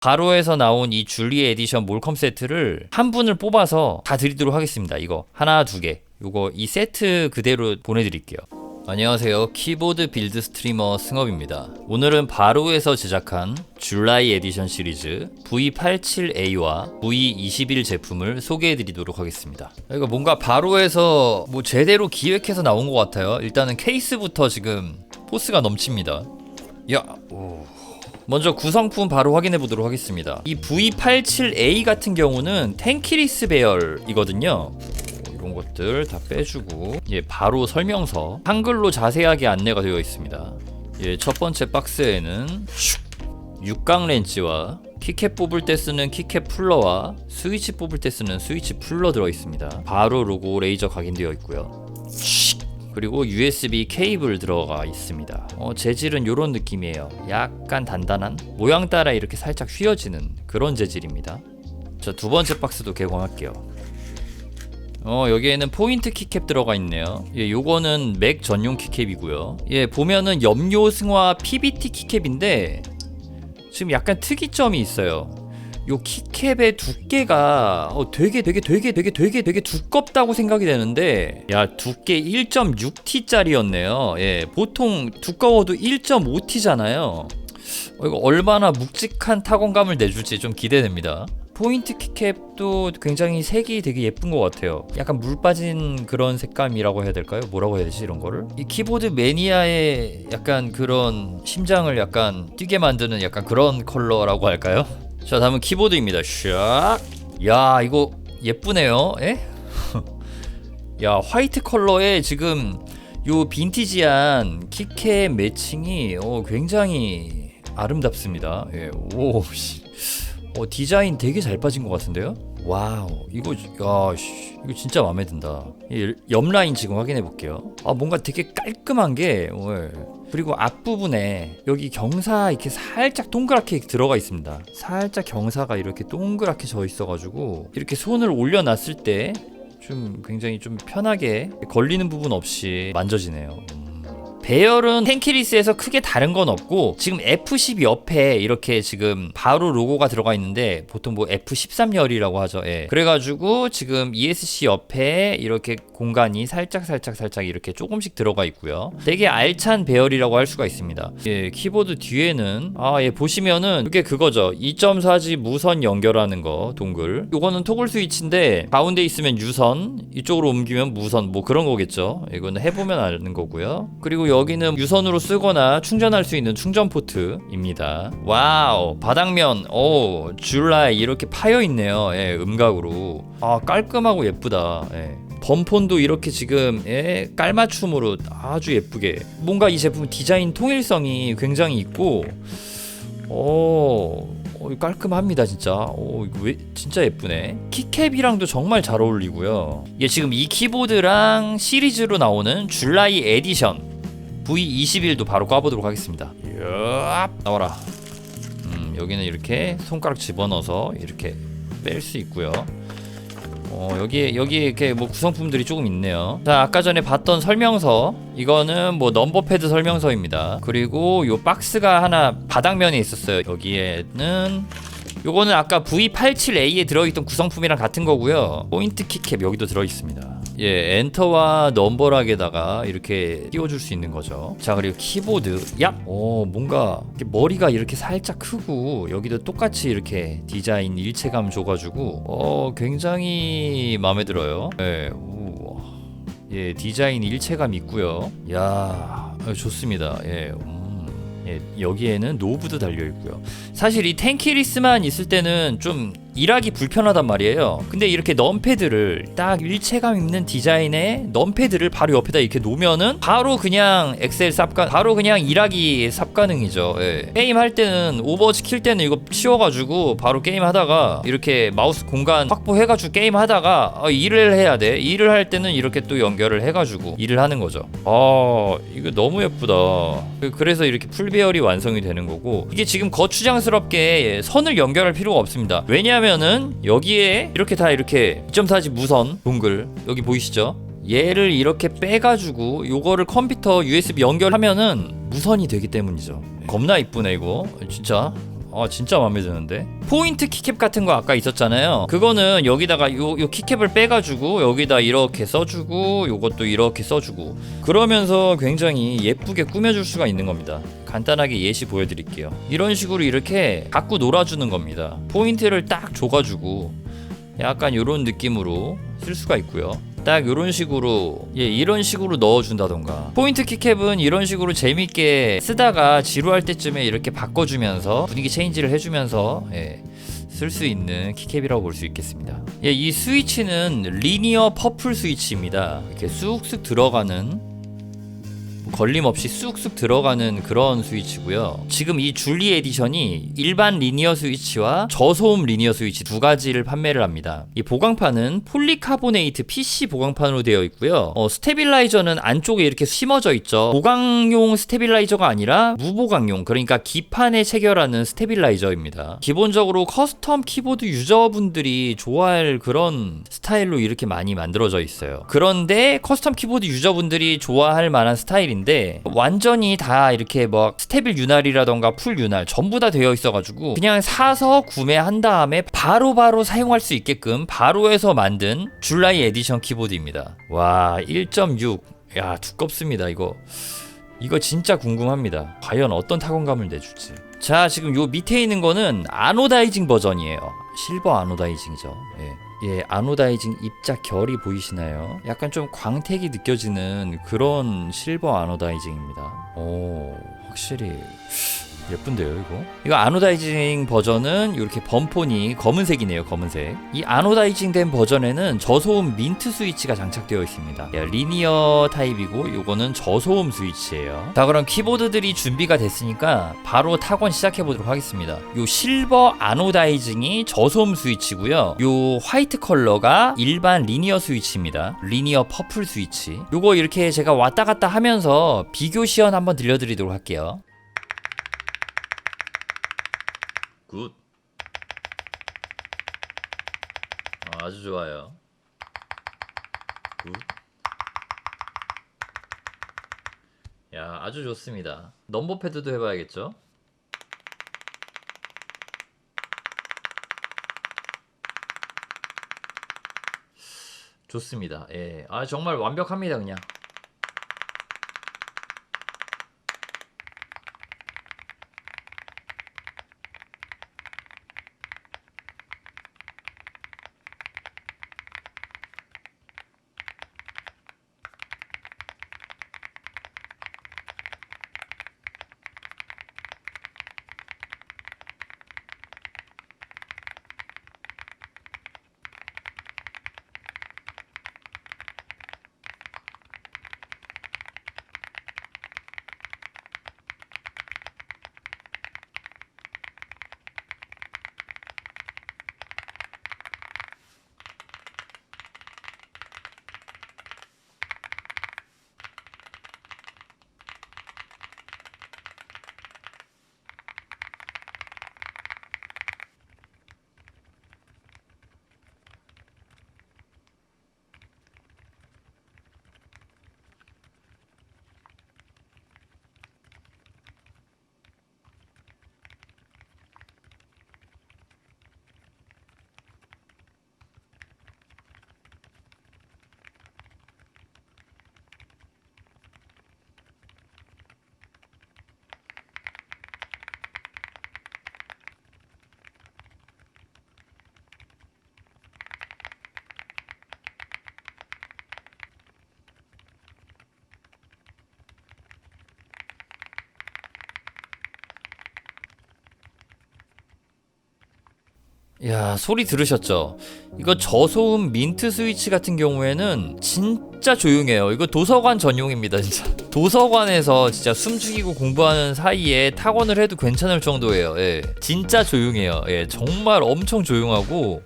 바로에서 나온 이 줄리 에디션 몰컴 세트를 한 분을 뽑아서 다 드리도록 하겠습니다. 이거 하나, 두 개. 요거 이 세트 그대로 보내드릴게요. 안녕하세요. 키보드 빌드 스트리머 승업입니다. 오늘은 바로에서 제작한 줄라이 에디션 시리즈 V87A와 V21 제품을 소개해드리도록 하겠습니다. 이거 뭔가 바로에서 뭐 제대로 기획해서 나온 것 같아요. 일단은 케이스부터 지금 포스가 넘칩니다. 야, 오. 먼저 구성품 바로 확인해 보도록 하겠습니다. 이 V87A 같은 경우는 텐키리스 배열이거든요. 이런 것들 다 빼주고, 바로 설명서 한글로 자세하게 안내가 되어 있습니다. 첫 번째 박스에는 6강 렌치와 키캡 뽑을 때 쓰는 키캡 풀러와 스위치 뽑을 때 쓰는 스위치 풀러 들어 있습니다. 바로 로고 레이저 각인되어 있고요. 그리고 USB 케이블 들어가 있습니다. 재질은 이런 느낌이에요. 약간 단단한, 모양 따라 이렇게 살짝 휘어지는 그런 재질입니다. 자, 두 번째 박스도 개봉할게요. 여기에는 포인트 키캡 들어가 있네요. 요거는 맥 전용 키캡이고요. 보면은 염료 승화 PBT 키캡인데 지금 약간 특이점이 있어요. 요 키캡의 두께가 되게 두껍다고 생각이 되는데, 야, 두께 1.6T 짜리였네요. 보통 두꺼워도 1.5T잖아요. 이거 얼마나 묵직한 타건감을 내줄지 좀 기대됩니다. 포인트 키캡도 굉장히 색이 되게 예쁜 것 같아요. 약간 물 빠진 그런 색감이라고 해야 될까요? 뭐라고 해야 되지, 이런 거를? 이 키보드 매니아의 약간 그런 심장을 약간 뛰게 만드는 약간 그런 컬러라고 할까요? 자, 다음은 키보드입니다. 샥. 야, 이거 예쁘네요. 야, 화이트 컬러에 지금 요 빈티지한 키캡 매칭이 굉장히 아름답습니다. 오, 디자인 되게 잘 빠진 것 같은데요? 와우, 이거 진짜 마음에 든다. 옆 라인 지금 확인해 볼게요. 뭔가 되게 깔끔한 게, 그리고 앞부분에 여기 경사 이렇게 살짝 동그랗게 들어가 있습니다. 살짝 경사가 이렇게 동그랗게 져 있어가지고 이렇게 손을 올려놨을 때 좀 굉장히 좀 편하게 걸리는 부분 없이 만져지네요. 배열은 텐키리스에서 크게 다른 건 없고, 지금 F10 옆에 이렇게 지금 바로 로고가 들어가 있는데 보통 뭐 F13열이라고 하죠. 그래가지고 지금 ESC 옆에 이렇게 공간이 살짝 이렇게 조금씩 들어가 있고요. 되게 알찬 배열이라고 할 수가 있습니다. 키보드 뒤에는 보시면은 이게 그거죠. 2.4G 무선 연결하는 거 동글. 요거는 토글 스위치인데 가운데 있으면 유선, 이쪽으로 옮기면 무선, 뭐 그런 거겠죠. 이거는 해보면 아는 거고요. 그리고 여기는 유선으로 쓰거나 충전할 수 있는 충전 포트입니다. 와우, 바닥면 줄라이 이렇게 파여 있네요. 음각으로. 깔끔하고 예쁘다. 범폰도 이렇게 지금 깔맞춤으로 아주 예쁘게. 뭔가 이 제품 디자인 통일성이 굉장히 있고, 깔끔합니다 진짜. 이거 진짜 예쁘네. 키캡이랑도 정말 잘 어울리고요. 지금 이 키보드랑 시리즈로 나오는 줄라이 에디션 V21도 바로 꽈보도록 하겠습니다. 나와라. 여기는 이렇게 손가락 집어넣어서 이렇게 뺄 수 있고요. 여기에 이렇게 뭐 구성품들이 조금 있네요. 자, 아까 전에 봤던 설명서, 이거는 뭐 넘버 패드 설명서입니다. 그리고 요 박스가 하나 바닥면에 있었어요. 여기에는 요거는 아까 V87A에 들어있던 구성품이랑 같은 거고요. 포인트 키캡 여기도 들어있습니다. 엔터와 넘버락에다가 이렇게 띄워줄 수 있는 거죠. 자, 그리고 키보드. 뭔가 머리가 이렇게 살짝 크고 여기도 똑같이 이렇게 디자인 일체감 줘가지고 굉장히 마음에 들어요. 디자인 일체감 있고요. 야, 좋습니다. 여기에는 노브도 달려있고요. 사실 이 텐키리스만 있을 때는 좀 일하기 불편하단 말이에요. 근데 이렇게 넘패드를 딱 일체감 있는 디자인의 넘패드를 바로 옆에다 이렇게 놓으면은 바로 그냥 엑셀 바로 그냥 일하기 삽 가능이죠. 게임 할 때는 오버워치 킬 때는 이거 치워가지고 바로 게임 하다가 이렇게 마우스 공간 확보해가지고 게임 하다가 일을 해야 돼. 일을 할 때는 이렇게 또 연결을 해가지고 일을 하는 거죠. 이거 너무 예쁘다. 그래서 이렇게 풀배열이 완성이 되는 거고, 이게 지금 거추장스럽게 선을 연결할 필요가 없습니다. 왜냐하면은 여기에 이렇게 다 이렇게 2.4G 무선 동글 여기 보이시죠? 얘를 이렇게 빼가지고 요거를 컴퓨터 USB 연결하면은 무선이 되기 때문이죠. 겁나 이쁘네 이거 진짜. 진짜 마음에 드는데. 포인트 키캡 같은 거 아까 있었잖아요. 그거는 여기다가 요 키캡을 빼가지고 여기다 이렇게 써주고 요것도 이렇게 써주고 그러면서 굉장히 예쁘게 꾸며줄 수가 있는 겁니다. 간단하게 예시 보여드릴게요. 이런 식으로 이렇게 갖고 놀아주는 겁니다. 포인트를 딱 줘가지고 약간 이런 느낌으로 쓸 수가 있고요. 딱 이런 식으로 이런 식으로 넣어준다던가. 포인트 키캡은 이런 식으로 재밌게 쓰다가 지루할 때쯤에 이렇게 바꿔주면서 분위기 체인지를 해주면서 쓸 수 있는 키캡이라고 볼 수 있겠습니다. 이 스위치는 리니어 퍼플 스위치입니다. 이렇게 쑥쑥 들어가는, 걸림없이 쑥쑥 들어가는 그런 스위치고요. 지금 이 줄리 에디션이 일반 리니어 스위치와 저소음 리니어 스위치 두 가지를 판매를 합니다. 이 보강판은 폴리카보네이트 PC 보강판으로 되어 있고요. 스테빌라이저는 안쪽에 이렇게 심어져 있죠. 보강용 스테빌라이저가 아니라 무보강용, 그러니까 기판에 체결하는 스테빌라이저입니다. 기본적으로 커스텀 키보드 유저분들이 좋아할 그런 스타일로 이렇게 많이 만들어져 있어요. 그런데 커스텀 키보드 유저분들이 좋아할 만한 스타일인데 완전히 다 이렇게 뭐 스테빌 윤활이라던가 풀 윤활 전부 다 되어 있어가지고 그냥 사서 구매한 다음에 바로바로 사용할 수 있게끔 바로 해서 만든 줄라이 에디션 키보드입니다. 와, 1.6 야, 두껍습니다. 이거 진짜 궁금합니다. 과연 어떤 타건감을 내줄지. 자, 지금 요 밑에 있는 거는 아노다이징 버전이에요. 실버 아노다이징이죠. 아노다이징 입자 결이 보이시나요? 약간 좀 광택이 느껴지는 그런 실버 아노다이징입니다. 오, 확실히 예쁜데요, 이거 아노다이징 버전은 이렇게 범폰이 검은색이네요. 검은색. 이 아노다이징 된 버전에는 저소음 민트 스위치가 장착되어 있습니다. 리니어 타입이고 요거는 저소음 스위치예요. 자, 그럼 키보드들이 준비가 됐으니까 바로 타건 시작해 보도록 하겠습니다. 요 실버 아노다이징이 저소음 스위치고요. 요 화이트 컬러가 일반 리니어 스위치입니다. 리니어 퍼플 스위치. 요거 이렇게 제가 왔다 갔다 하면서 비교 시연 한번 들려드리도록 할게요. 굿. 아주 좋아요. 굿. 야, 아주 좋습니다. 넘버 패드도 해봐야겠죠? 좋습니다. 정말 완벽합니다, 그냥. 야, 소리 들으셨죠? 이거 저소음 민트 스위치 같은 경우에는 진짜 조용해요. 이거 도서관 전용입니다, 진짜. 도서관에서 진짜 숨 죽이고 공부하는 사이에 타건을 해도 괜찮을 정도예요. 진짜 조용해요. 정말 엄청 조용하고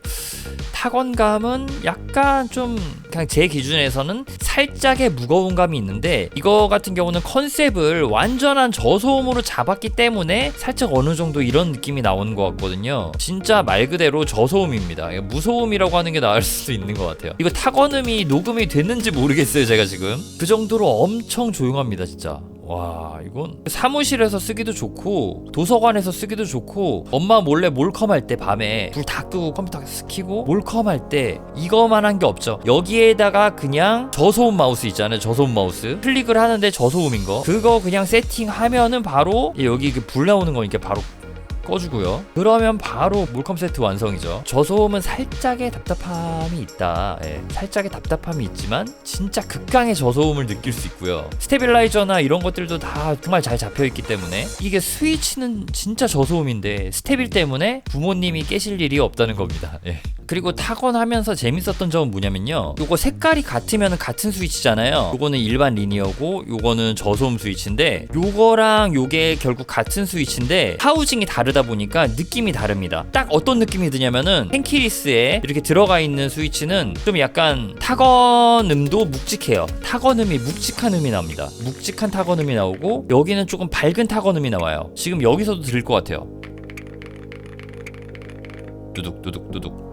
타건감은 약간 좀 그냥 제 기준에서는 살짝의 무거운 감이 있는데 이거 같은 경우는 컨셉을 완전한 저소음으로 잡았기 때문에 살짝 어느 정도 이런 느낌이 나오는 것 같거든요. 진짜 말 그대로 저소음입니다. 무소음이라고 하는 게 나을 수도 있는 것 같아요. 이거 타건음이 녹음이 됐는지 모르겠어요, 제가 지금. 그 정도로 엄청 조용합니다, 진짜. 와, 이건 사무실에서 쓰기도 좋고 도서관에서 쓰기도 좋고 엄마 몰래 몰컴할 때 밤에 불 다 끄고 컴퓨터 켜고 몰컴할 때 이거만한 게 없죠. 여기에다가 그냥 저소음 마우스 있잖아요. 저소음 마우스 클릭을 하는데 저소음인 거 그거 그냥 세팅하면은 바로 여기 불 나오는 거니까 바로 꺼주고요. 그러면 바로 몰컴 세트 완성이죠. 저소음은 살짝의 답답함이 있다. 예, 살짝의 답답함이 있지만 진짜 극강의 저소음을 느낄 수 있고요. 스테빌라이저나 이런 것들도 다 정말 잘 잡혀있기 때문에 이게 스위치는 진짜 저소음인데 스테빌 때문에 부모님이 깨실 일이 없다는 겁니다. 예. 그리고 타건하면서 재밌었던 점은 뭐냐면요, 요거 색깔이 같으면 같은 스위치잖아요. 요거는 일반 리니어고 요거는 저소음 스위치인데 요거랑 요게 결국 같은 스위치인데 하우징이 다르다 보니까 느낌이 다릅니다. 딱 어떤 느낌이 드냐면은 캔키리스에 이렇게 들어가 있는 스위치는 좀 약간 타건음도 묵직해요. 타건음이 묵직한 음이 나옵니다. 묵직한 타건음이 나오고 여기는 조금 밝은 타건음이 나와요. 지금 여기서도 들릴 것 같아요. 두둑 두둑 두둑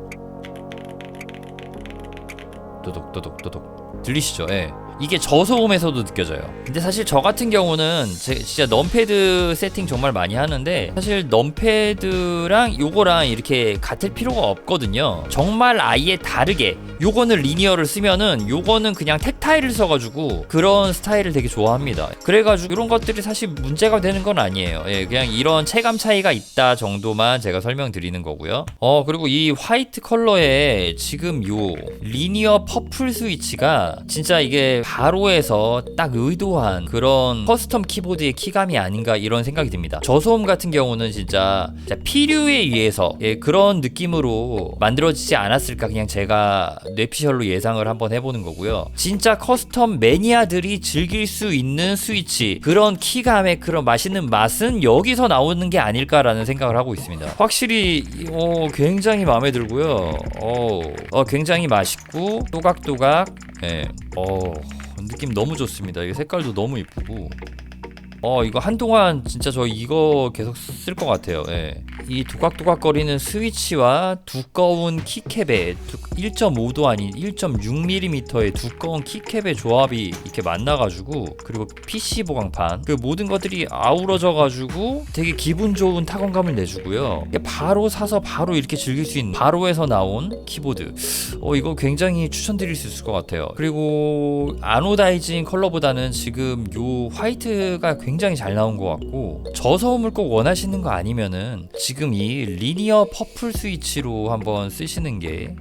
도둑 들리시죠? 예. 이게 저소음에서도 느껴져요. 근데 사실 저 같은 경우는 진짜 넘패드 세팅 정말 많이 하는데 사실 넘패드랑 요거랑 이렇게 같을 필요가 없거든요. 정말 아예 다르게 요거는 리니어를 쓰면은 요거는 그냥 텍타일을 써가지고 그런 스타일을 되게 좋아합니다. 그래가지고 이런 것들이 사실 문제가 되는 건 아니에요. 예, 그냥 이런 체감 차이가 있다 정도만 제가 설명드리는 거고요. 그리고 이 화이트 컬러에 지금 요 리니어 퍼플 스위치가 진짜 이게 바로에서 딱 의도한 그런 커스텀 키보드의 키감이 아닌가 이런 생각이 듭니다. 저소음 같은 경우는 진짜 필요에 의해서 그런 느낌으로 만들어지지 않았을까 그냥 제가 뇌피셜로 예상을 한번 해보는 거고요. 진짜 커스텀 매니아들이 즐길 수 있는 스위치 그런 키감의 그런 맛있는 맛은 여기서 나오는 게 아닐까라는 생각을 하고 있습니다. 확실히 굉장히 마음에 들고요. 굉장히 맛있고 또각또각 느낌 너무 좋습니다. 이 색깔도 너무 이쁘고 이거 한동안 진짜 저 이거 계속 쓸 것 같아요. 예. 이 도각도각거리는 스위치와 두꺼운 키캡의 1.5도 아닌 1.6mm의 두꺼운 키캡의 조합이 이렇게 만나가지고 그리고 PC 보강판 그 모든 것들이 아우러져가지고 되게 기분 좋은 타건감을 내주고요. 바로 사서 바로 이렇게 즐길 수 있는 바로에서 나온 키보드 이거 굉장히 추천드릴 수 있을 것 같아요. 그리고 아노다이징 컬러보다는 지금 요 화이트가 굉장히 잘 나온 것 같고 저소음을 꼭 원하시는 거 아니면은 지금 이 리니어 퍼플 스위치로 한번 쓰시는 게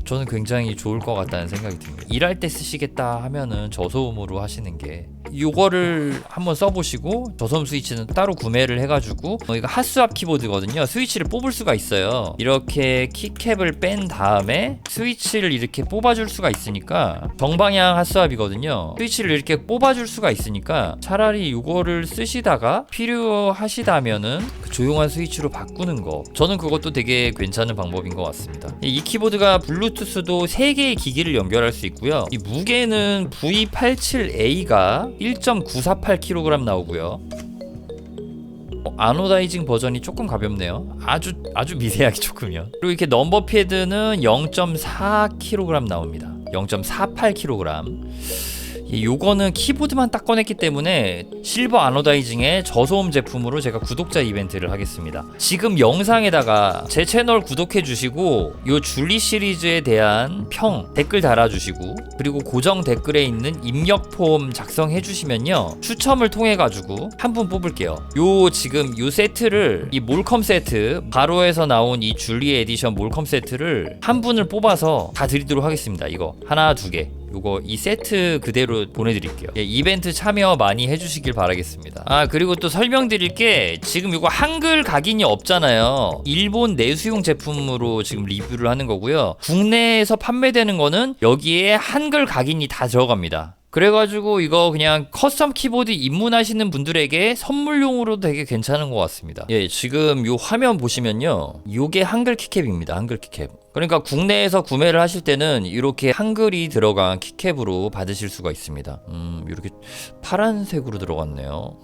저는 굉장히 좋을 것 같다는 생각이 듭니다. 일할 때 쓰시겠다 하면은 저소음으로 하시는 게 요거를 한번 써보시고 저소음 스위치는 따로 구매를 해가지고 이거 핫스왑 키보드거든요. 스위치를 뽑을 수가 있어요. 이렇게 키캡을 뺀 다음에 스위치를 이렇게 뽑아줄 수가 있으니까 정방향 핫스왑이거든요. 스위치를 이렇게 뽑아줄 수가 있으니까 차라리 요거를 쓰시다가 필요하시다면은 그 조용한 스위치로 바꾸는 거 저는 그것도 되게 괜찮은 방법인 것 같습니다. 이 키보드가 블루투스도 3개의 기기를 연결할 수 있고요. 이 무게는 V87A가 1.948kg 나오고요. 아노다이징 버전이 조금 가볍네요. 아주 미세하게 조금요. 그리고 이렇게 넘버 패드는 0.4kg 나옵니다. 0.48kg. 요거는 키보드만 딱 꺼냈기 때문에 실버 아노다이징의 저소음 제품으로 제가 구독자 이벤트를 하겠습니다. 지금 영상에다가 제 채널 구독해 주시고 요 줄리 시리즈에 대한 평 댓글 달아주시고 그리고 고정 댓글에 있는 입력 폼 작성해 주시면요 추첨을 통해 가지고 한 분 뽑을게요. 요 지금 요 세트를 이 몰컴 세트 바로에서 나온 이 줄리 에디션 몰컴 세트를 한 분을 뽑아서 다 드리도록 하겠습니다. 이거 하나 2개 요거 이 세트 그대로 보내드릴게요. 이벤트 참여 많이 해주시길 바라겠습니다. 그리고 또 설명드릴 게 지금 요거 한글 각인이 없잖아요. 일본 내수용 제품으로 지금 리뷰를 하는 거고요. 국내에서 판매되는 거는 여기에 한글 각인이 다 들어갑니다. 그래가지고 이거 그냥 커스텀 키보드 입문하시는 분들에게 선물용으로 되게 괜찮은 것 같습니다. 지금 요 화면 보시면요 요게 한글 키캡입니다. 한글 키캡. 그러니까 국내에서 구매를 하실 때는 이렇게 한글이 들어간 키캡으로 받으실 수가 있습니다. 이렇게 파란색으로 들어갔네요.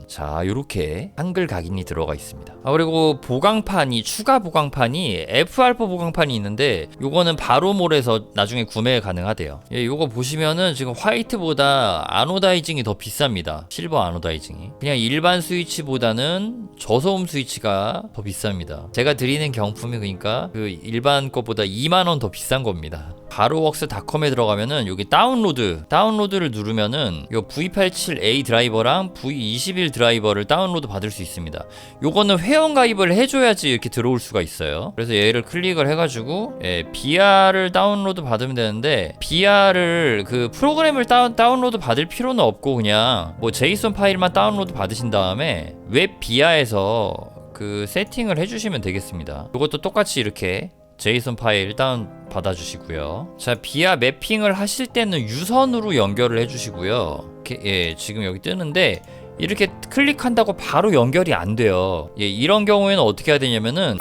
자, 요렇게 한글 각인이 들어가 있습니다. 그리고 보강판이 추가 보강판이 F-알파 보강판이 있는데 요거는 바로몰에서 나중에 구매 가능하대요. 예, 요거 보시면은 지금 화이트보다 아노다이징이 더 비쌉니다. 실버 아노다이징이 그냥 일반 스위치보다는 저소음 스위치가 더 비쌉니다. 제가 드리는 경품이 그러니까 그 일반 것보다 2만원 더 비싼 겁니다. 바로웍스닷컴에 들어가면은 여기 다운로드를 누르면은 요 V87A 드라이버랑 V21 드라이버를 다운로드 받을 수 있습니다. 요거는 회원 가입을 해줘야지 이렇게 들어올 수가 있어요. 그래서 얘를 클릭을 해가지고 BR을 다운로드 받으면 되는데 BR을 그 프로그램을 다운로드 받을 필요는 없고 그냥 뭐 JSON 파일만 다운로드 받으신 다음에 웹 비아에서 그 세팅을 해주시면 되겠습니다. 이것도 똑같이 이렇게 JSON 파일 다운 받아주시고요. 자, 비아 매핑을 하실 때는 유선으로 연결을 해주시고요. 예, 지금 여기 뜨는데 이렇게 클릭한다고 바로 연결이 안 돼요. 예, 이런 경우에는 어떻게 해야 되냐면은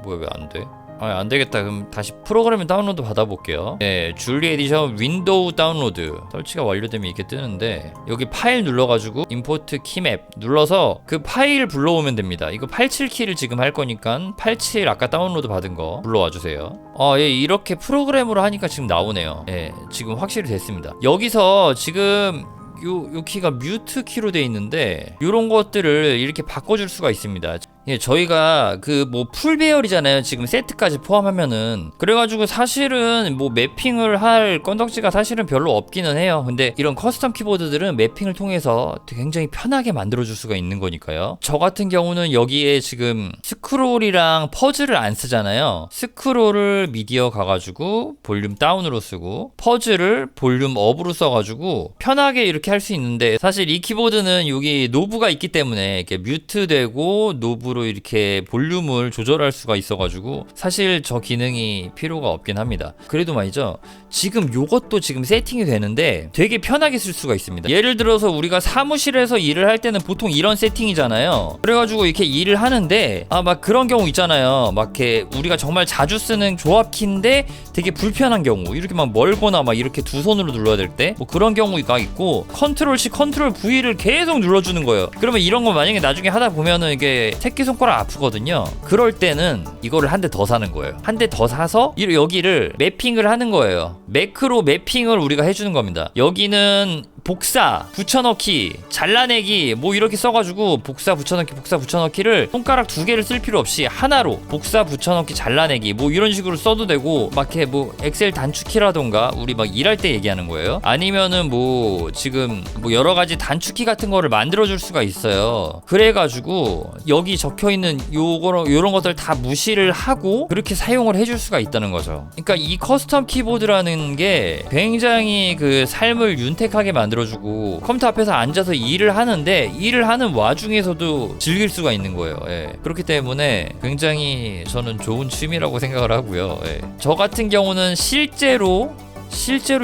뭐야 왜 안 돼? 안 되겠다. 그럼 다시 프로그램을 다운로드 받아볼게요. 네, 줄리 에디션 윈도우 다운로드 설치가 완료되면 이렇게 뜨는데 여기 파일 눌러가지고 임포트 키맵 눌러서 그 파일 불러오면 됩니다. 이거 87키를 지금 할 거니까 87 아까 다운로드 받은 거 불러와 주세요. 예, 이렇게 프로그램으로 하니까 지금 나오네요. 예, 지금 확실히 됐습니다. 여기서 지금 요 키가 뮤트 키로 돼 있는데 요런 것들을 이렇게 바꿔줄 수가 있습니다. 예, 저희가 그 뭐 풀배열이잖아요. 지금 세트까지 포함하면은. 그래가지고 사실은 뭐 매핑을 할 건덕지가 사실은 별로 없기는 해요. 근데 이런 커스텀 키보드들은 매핑을 통해서 굉장히 편하게 만들어줄 수가 있는 거니까요. 저 같은 경우는 여기에 지금 스크롤이랑 퍼즐을 안 쓰잖아요. 스크롤을 미디어 가가지고 볼륨 다운으로 쓰고 퍼즐을 볼륨 업으로 써가지고 편하게 이렇게 할 수 있는데 사실 이 키보드는 여기 노브가 있기 때문에 이렇게 뮤트되고 노브로 이렇게 볼륨을 조절할 수가 있어가지고 사실 저 기능이 필요가 없긴 합니다. 그래도 말이죠, 지금 요것도 지금 세팅이 되는데 되게 편하게 쓸 수가 있습니다. 예를 들어서 우리가 사무실에서 일을 할 때는 보통 이런 세팅이잖아요. 그래가지고 이렇게 일을 하는데 막 그런 경우 있잖아요. 막 이렇게 우리가 정말 자주 쓰는 조합키인데 되게 불편한 경우, 이렇게 막 멀거나 막 이렇게 두 손으로 눌러야 될 때 뭐 그런 경우가 있고, 컨트롤 C, 컨트롤 V를 계속 눌러주는 거예요. 그러면 이런 거 만약에 나중에 하다 보면은 이게 새끼손가락 아프거든요. 그럴 때는 이거를 한 대 더 사는 거예요. 한 대 더 사서 여기를 매핑을 하는 거예요. 매크로 매핑을 우리가 해주는 겁니다. 여기는 복사, 붙여넣기, 잘라내기 뭐 이렇게 써가지고 복사, 붙여넣기를 손가락 두 개를 쓸 필요 없이 하나로 복사, 붙여넣기, 잘라내기 뭐 이런 식으로 써도 되고, 막 이렇게 뭐 엑셀 단축키라던가 우리 막 일할 때 얘기하는 거예요. 아니면은 뭐 지금 뭐 여러 가지 단축키 같은 거를 만들어줄 수가 있어요. 그래가지고 여기 적혀있는 요런 것들 다 무시를 하고 그렇게 사용을 해줄 수가 있다는 거죠. 그러니까 이 커스텀 키보드라는 게 굉장히 그 삶을 윤택하게 만들어주고 컴퓨터 앞에서 앉아서 일을 하는데 일을 하는 와중에서도 즐길 수가 있는 거예요. 예. 그렇기 때문에 굉장히 저는 좋은 취미라고 생각을 하고요. 예. 저 같은 경우는 실제로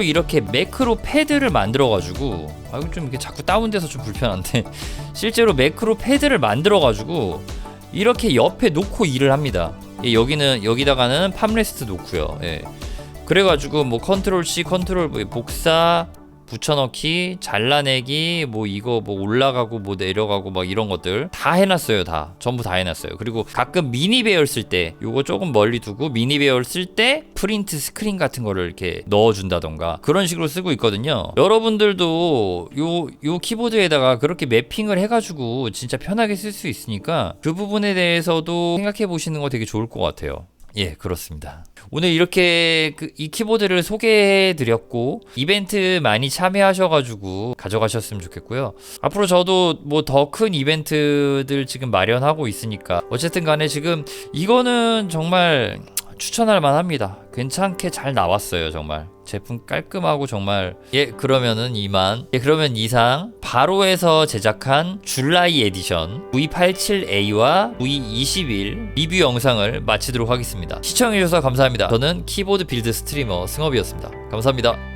이렇게 매크로 패드를 만들어가지고, 이거 좀 이렇게 자꾸 다운돼서 좀 불편한데 실제로 매크로 패드를 만들어가지고 이렇게 옆에 놓고 일을 합니다. 예, 여기다가는 팜레스트 놓고요. 예. 그래가지고 뭐 컨트롤 C, 컨트롤 V, 복사, 붙여넣기, 잘라내기, 뭐 이거 뭐 올라가고 뭐 내려가고 막 이런 것들 다 해놨어요. 전부 다 해놨어요. 그리고 가끔 미니 배열 쓸 때 요거 조금 멀리 두고 미니 배열 쓸 때 프린트 스크린 같은 거를 이렇게 넣어준다던가 그런 식으로 쓰고 있거든요. 여러분들도 요 키보드에다가 그렇게 매핑을 해가지고 진짜 편하게 쓸 수 있으니까 그 부분에 대해서도 생각해 보시는 거 되게 좋을 것 같아요. 예, 그렇습니다. 오늘 이렇게 이 키보드를 소개해 드렸고 이벤트 많이 참여하셔가지고 가져가셨으면 좋겠고요. 앞으로 저도 뭐 더 큰 이벤트들 지금 마련하고 있으니까 어쨌든 간에 지금 이거는 정말 추천할 만합니다. 괜찮게 잘 나왔어요. 정말 제품 깔끔하고 정말. 예, 그러면은 그러면 이상 바로에서 제작한 줄라이 에디션 V87A와 V21 리뷰 영상을 마치도록 하겠습니다. 시청해주셔서 감사합니다. 저는 키보드 빌드 스트리머 승업이었습니다. 감사합니다.